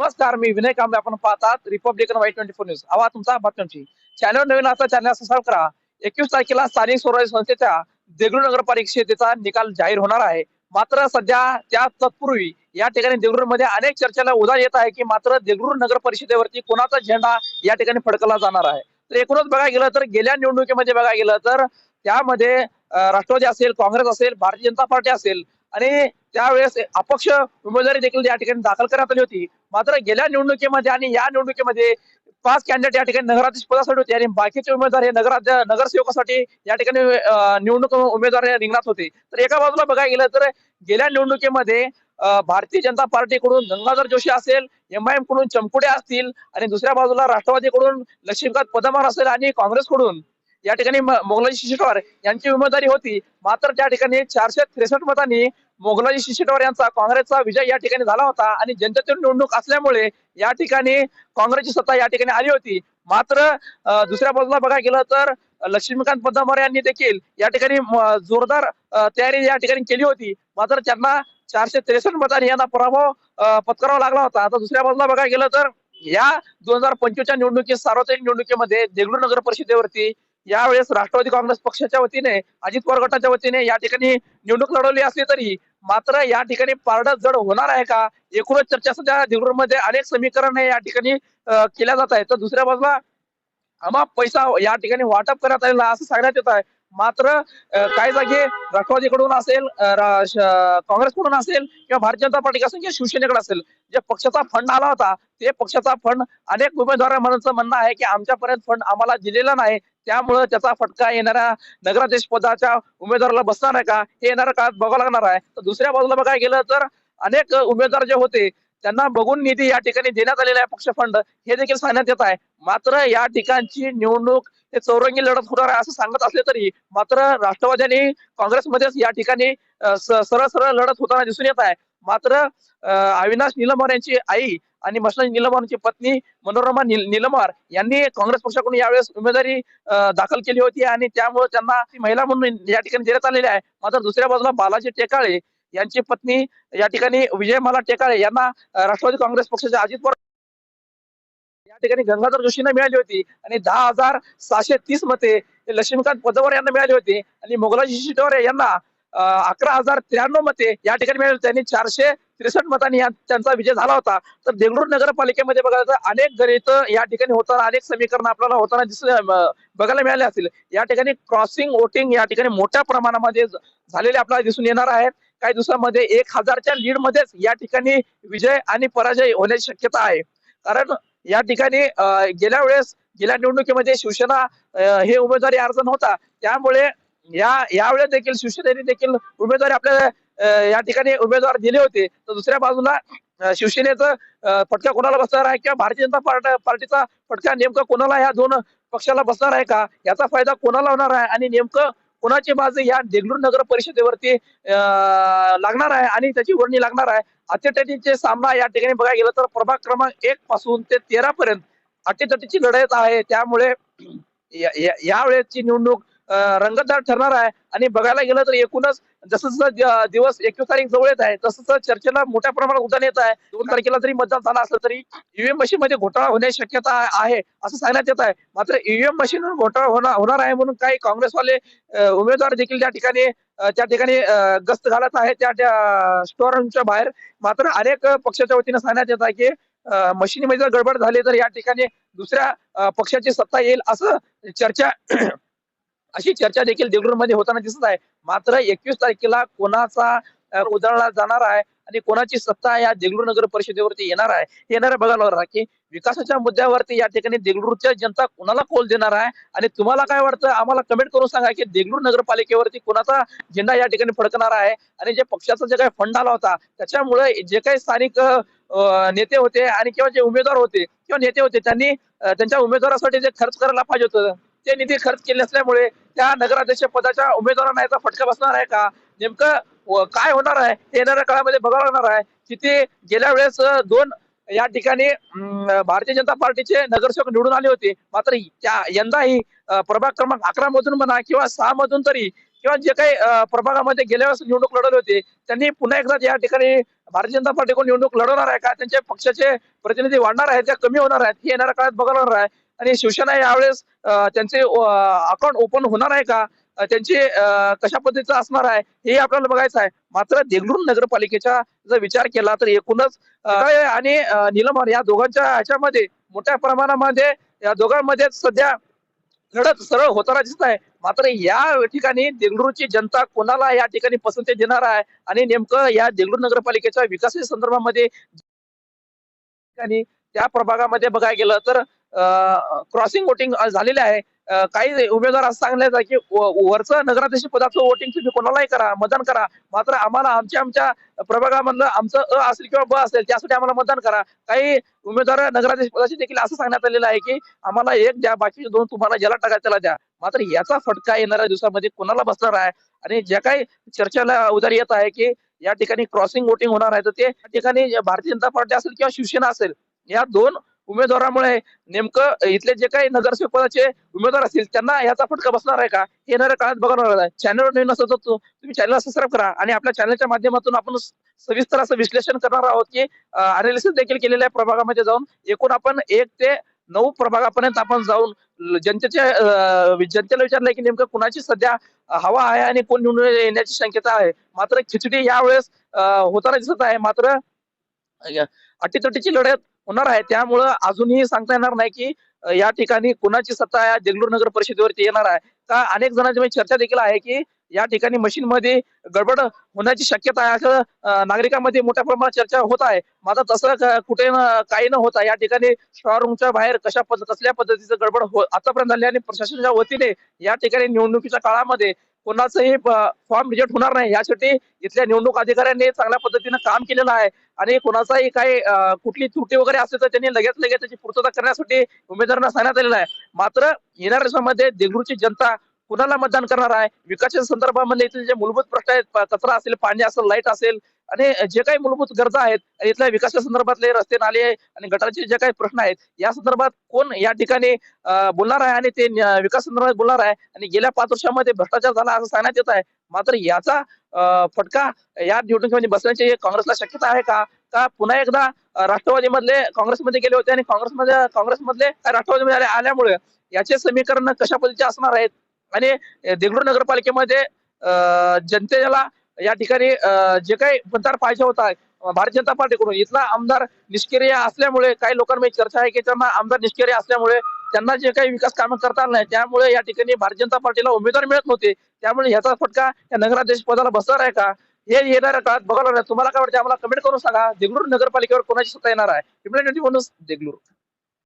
नमस्कार, मी विनय कांबळे. आपण पाहतात रिपब्लिकन Y24 न्यूज. आवाज तुमचा बातम्यांची. चॅनल नवीन असता चॅनल सबस्क्राईब करा. 21 तारखेला स्थानिक स्वराज्य संस्थेच्या देगलूर नगरपालिकेचा निकाल जाहीर होणार आहे. मात्र सध्या त्या तत्पूर्वी या ठिकाणी देगलूरमध्ये अनेक चर्चेला उधाण येत आहे की मात्र देगलूर नगर परिषदेवरती कोणाचा झेंडा या ठिकाणी फडकवला जाणार आहे. तर एकूणच बघायला गेलं तर गेल्या निवडणुकीमध्ये बघायला गेलं तर त्यामध्ये राष्ट्रवादी असेल, काँग्रेस असेल, भारतीय जनता पार्टी असेल आणि त्यावेळेस अपक्ष उमेदवारी देखील या ठिकाणी दाखल करण्यात आली होती. मात्र गेल्या निवडणुकीमध्ये आणि या निवडणुकीमध्ये 5 कॅन्डिडेट या ठिकाणी नगराध्यक्ष पदासाठी होते आणि बाकीचे उमेदवार हे नगरसेवकासाठी या ठिकाणी निवडणूक उमेदवार हे रिंगणात होते. तर एका बाजूला बघायला गेलं तर गेल्या निवडणुकीमध्ये भारतीय जनता पार्टीकडून गंगाधर जोशी असेल, MIM कडून चमकुडे असतील आणि दुसऱ्या बाजूला राष्ट्रवादीकडून लक्ष्मीकांत पदमार असेल आणि काँग्रेसकडून या ठिकाणी मोगलाजी शिरसाट यांची उमेदवारी होती. मात्र त्या ठिकाणी 463 मतांनी मोगलाजी शिरसाट यांचा काँग्रेसचा विजय या ठिकाणी झाला होता आणि जनतेतून निवडणूक असल्यामुळे या ठिकाणी काँग्रेसची सत्ता या ठिकाणी आली होती. मात्र दुसऱ्या बाजूला बघायला गेलं तर लक्ष्मीकांत पद्मावर यांनी देखील या ठिकाणी जोरदार तयारी या ठिकाणी केली होती. मात्र त्यांना 463 मतांनी यांना पराभव पत्करावा लागला होता. आता दुसऱ्या बाजूला बघायला गेलं तर या 2025च्या निवडणुकीत सार्वत्रिक निवडणुकीमध्ये देगलूर नगर परिषदेवरती यावेळेस राष्ट्रवादी काँग्रेस पक्षाच्या वतीने अजित पवार गटाच्या वतीने या ठिकाणी निवडणूक लढवली असली तरी मात्र या ठिकाणी पारडं जड होणार आहे का, एकूणच चर्चा सध्या देगलूरमध्ये अनेक समीकरण या ठिकाणी केल्या जात आहेत. तर दुसऱ्या बाजूला अमाप पैसा या ठिकाणी वाटप करण्यात आलेला असं सांगण्यात येत आहे. मात्र काही जागी राष्ट्रवादीकडून असेल, काँग्रेसकडून असेल किंवा भारतीय जनता पार्टी असेल किंवा शिवसेनेकडे असेल, जे पक्षाचा फंड आला होता ते पक्षाचा फंड अनेक उमेदवारांचं म्हणणं आहे की आमच्यापर्यंत फंड आम्हाला दिलेला नाही, त्यामुळे त्याचा फटका येणाऱ्या नगराध्यक्ष पदाच्या उमेदवाराला बसणार आहे का, हे येणाऱ्या काळात बघावं लागणार आहे. तर दुसऱ्या बाजूला बघायला गेलं तर अनेक उमेदवार जे होते त्यांना बघून निधी या ठिकाणी देण्यात आलेला आहे पक्ष फंड, हे देखील सांगण्यात येत आहे. मात्र या ठिकाणची निवडणूक हे चौरंगी लढत होणार आहे असं सांगत असले तरी मात्र राष्ट्रवादी आणि काँग्रेसमध्येच या ठिकाणी सरळ सरळ लढत होताना दिसून येत आहे. मात्र अविनाश निलंबर यांची आई आणि मसनाज निलंबर यांची पत्नी मनोरमा निलंबर यांनी काँग्रेस पक्षाकडून यावेळेस उमेदवारी दाखल केली होती आणि त्यामुळे त्यांना महिला म्हणून या ठिकाणी देण्यात आलेली आहे. मात्र दुसऱ्या बाजूला बालाजी टेकाळे यांची पत्नी या ठिकाणी विजयमाला टेकाळे यांना राष्ट्रवादी काँग्रेस पक्षाचे अजित पवार या ठिकाणी गंगाधर जोशींना मिळाली होती आणि 10,630 मते लक्ष्मीकांत पदवर यांना मिळाली होती आणि मोगलाजी शिरसाट यांना 11,093 मते या ठिकाणी मिळाली. त्यांनी 463 मतांनी त्यांचा विजय झाला होता. तर देगलूर नगरपालिकेमध्ये बघायला तर अनेक गणित या ठिकाणी होताना, अनेक समीकरण आपल्याला होताना बघायला मिळाले असतील. या ठिकाणी क्रॉसिंग वोटिंग या ठिकाणी मोठ्या प्रमाणामध्ये झालेले आपल्याला दिसून येणार आहेत. काही दिवसांमध्ये 1,000च्या लीड मध्येच या ठिकाणी विजय आणि पराजय होण्याची शक्यता आहे. कारण या ठिकाणी गेल्या निवडणुकीमध्ये शिवसेना हे उमेदवारी अर्ज नव्हता, त्यामुळे यावेळेस देखील शिवसेनेने देखील उमेदवारी आपल्या या ठिकाणी उमेदवार दिले होते. तर दुसऱ्या बाजूला शिवसेनेचं फटका कोणाला बसणार आहे किंवा भारतीय जनता पार्टीचा फटका नेमका कोणाला, या दोन पक्षाला बसणार आहे का, याचा फायदा कोणाला होणार आहे आणि नेमकं कोणाची बाजू या देगलूर नगर परिषदेवरती लागणार आहे आणि त्याची वर्णी लागणार आहे. अटीतटीचे सामना या ठिकाणी बघायला गेलं तर प्रभाग क्रमांक 1 पासून ते 13 पर्यंत अटीतटीची लढत आहे. त्यामुळे यावेळेची निवडणूक रंगतदार ठरणार आहे आणि बघायला गेलं तर एकूणच जसं जसं दिवस 21 तारीख जवळ येत आहे तसं चर्चेला मोठ्या प्रमाणात उधाण येत आहे. 2 तारखेला जरी मतदान झालं असलं तरी ईव्हीएम मशीन मध्ये घोटाळा होण्याची शक्यता आहे असं सांगण्यात येत आहे. मात्र ईव्हीएम मशीनवर घोटाळा होणार आहे म्हणून काही काँग्रेसवाले उमेदवार देखील त्या ठिकाणी गस्त घालत आहे त्या स्टोअर रूमच्या बाहेर. मात्र अनेक पक्षाच्या वतीने सांगण्यात येत आहे की मशीनमध्ये जर गडबड झाली तर या ठिकाणी दुसऱ्या पक्षाची सत्ता येईल असं अशी चर्चा देखील देगलूरमध्ये होताना दिसत आहे. मात्र 21 तारखेला कोणाचा उधळला जाणार आहे आणि कोणाची सत्ता या देगलूर नगर परिषदेवरती येणार आहे, येणाऱ्या बघायला लागणार की विकासाच्या मुद्द्यावरती या ठिकाणी देगलूरच्या जनता कोणाला कौल देणार आहे. आणि तुम्हाला काय वाटतं आम्हाला कमेंट करून सांगा की देगलूर नगरपालिकेवरती कोणाचा झेंडा या ठिकाणी फडकणार आहे आणि जे पक्षाचा जे काही फंड आला होता त्याच्यामुळे जे काही स्थानिक नेते होते आणि किंवा जे उमेदवार होते किंवा नेते होते त्यांनी त्यांच्या उमेदवारासाठी जे खर्च करायला पाहिजे होतं ते निधी खर्च केले नसल्यामुळे त्या नगराध्यक्ष पदाच्या उमेदवारांना याचा फटका बसणार आहे का, नेमकं काय होणार आहे हे येणाऱ्या काळामध्ये बघावं लागणार आहे. किती गेल्या वेळेस 2 या ठिकाणी भारतीय जनता पार्टीचे नगरसेवक निवडून आले होते, मात्र यंदाही प्रभाग क्रमांक 11 मधून म्हणा किंवा 6 मधून तरी किंवा जे काही प्रभागामध्ये गेल्या वेळेस निवडणूक लढवले होते त्यांनी पुन्हा एकदा या ठिकाणी भारतीय जनता पार्टीकडून निवडणूक लढवणार आहे का, त्यांच्या पक्षाचे प्रतिनिधी वाढणार आहेत त्या कमी होणार आहेत हे येणाऱ्या काळात बघायला होणार आहे. आणि शिवसेना यावेळेस त्यांचे अकाउंट ओपन होणार आहे का, त्यांची कशा पद्धतीचं असणार आहे हे आपल्याला बघायचं आहे. मात्र देगलूर नगरपालिकेचा जर विचार केला तर एकूणच आणि निलंबन या दोघांच्या ह्याच्यामध्ये मोठ्या प्रमाणामध्ये या दोघांमध्ये सध्या लढत सरळ होताना दिसत आहे. मात्र या ठिकाणी देगलूरची जनता कोणाला या ठिकाणी पसंती देणार आहे आणि नेमकं या देगलूर नगरपालिकेच्या विकासाच्या संदर्भामध्ये ठिकाणी त्या प्रभागामध्ये बघायला गेलं तर क्रॉसिंग वोटिंग झालेले आहे. काही उमेदवार असं सांगण्यात आहे की वरचं नगराध्यक्ष पदाचं वोटिंग तुम्ही कोणालाही करा, मतदान करा, मात्र आम्हाला आमच्या आमच्या प्रभागामधलं आमचं असेल किंवा ब असेल त्यासाठी आम्हाला मतदान करा. काही उमेदवार नगराध्यक्ष पदाची देखील असं सांगण्यात आलेलं आहे की आम्हाला एक द्या, बाकी दोन तुम्हाला ज्याला टाकायचं त्याला द्या. मात्र याचा फटका येणाऱ्या दिवसामध्ये कोणाला बसणार आहे आणि ज्या काही चर्चेला उधार येत आहे की या ठिकाणी क्रॉसिंग वोटिंग होणार आहे तर ते या ठिकाणी भारतीय जनता पार्टी असेल किंवा शिवसेना असेल या दोन उमेदवारामुळे नेमकं इथले जे काही नगरसेवक पदाचे उमेदवार असतील त्यांना याचा फटका बसणार आहे का हे येणाऱ्या काळात बघणार आहे. चॅनलवर नवीन असेल तर तुम्ही चॅनलला सबस्क्राईब करा आणि आपल्या चॅनलच्या माध्यमातून आपण सविस्तर असं विश्लेषण करणार आहोत की अनालिसिस देखील केलेल्या प्रभागामध्ये जाऊन एकूण आपण 1 ते 9 प्रभागापर्यंत आपण जाऊन जनतेला विचारलंय की नेमकं कुणाची सध्या हवा आहे आणि कोण निवडून येण्याची शक्यता आहे. मात्र खिचडी यावेळेस होताना दिसत आहे. मात्र अटीतटीची लढत होणार आहे. त्यामुळं अजूनही सांगता येणार नाही की या ठिकाणी कुणाची सत्ता या देगलूर नगर परिषदेवरती येणार आहे का. अनेक जणांची चर्चा देखील आहे की या ठिकाणी मशीन मध्ये गडबड होण्याची शक्यता आहे असं नागरिकांमध्ये मोठ्या प्रमाणात चर्चा होत आहे. मात्र तसं कुठे काही न होता या ठिकाणी स्ट्रॉंग रूमच्या बाहेर कसल्या पद्धतीचं गडबड आतापर्यंत झाली आणि प्रशासनाच्या वतीने या ठिकाणी निवडणुकीच्या काळामध्ये कोणाचंही फॉर्म रिजेक्ट होणार नाही यासाठी इथल्या निवडणूक अधिकाऱ्यांनी चांगल्या पद्धतीनं काम केलेलं आहे. आणि कोणाचाही काही कुठली त्रुटी वगैरे असेल तर त्यांनी लगेच त्याची पूर्तता करण्यासाठी उमेदवारांना सांगण्यात आलेलं आहे. मात्र येणाऱ्या दिवसामध्ये देगलूरची जनता कुणाला मतदान करणार आहे, विकासाच्या संदर्भामध्ये इथले जे मूलभूत प्रश्न आहेत, कचरा असेल, पाणी असेल, लाईट असेल आणि जे काही मूलभूत गरजा आहेत इथल्या विकासाच्या संदर्भातले रस्ते, नाले आणि गटाराचे जे काही प्रश्न आहेत या संदर्भात कोण या ठिकाणी बोलणार आहे आणि ते विकास संदर्भात बोलणार आहे. आणि गेल्या 5 वर्षामध्ये भ्रष्टाचार झाला असं सांगण्यात येत आहे. मात्र याचा फटका या निवडणुकीमध्ये बसण्याची काँग्रेसला शक्यता आहे का, का पुन्हा एकदा राष्ट्रवादीमधले काँग्रेसमध्ये गेले होते आणि काँग्रेसमधले राष्ट्रवादीमध्ये आल्यामुळे याचे समीकरण कशा पद्धतीचे असणार आहेत आणि देगलूर नगरपालिकेमध्ये जनतेला या ठिकाणी जे काही मतदार पाहिजे होता भारतीय जनता पार्टीकडून इथला आमदार निष्क्रिय असल्यामुळे काही लोकांमध्ये चर्चा आहे की त्यांना आमदार निष्क्रिय असल्यामुळे त्यांना जे काही विकास कामं करता आलं नाही त्यामुळे या ठिकाणी भारतीय जनता पार्टीला उमेदवार मिळत नव्हते. त्यामुळे ह्याचा फटका या नगराध्यक्ष पदाला बसणार आहे का हे येणाऱ्या काळात बघायला. तुम्हाला काय वाटतं आम्हाला कमेंट करून सांगा. देगलूर नगरपालिकेवर कोणाची सत्ता येणार आहे. देगलूर.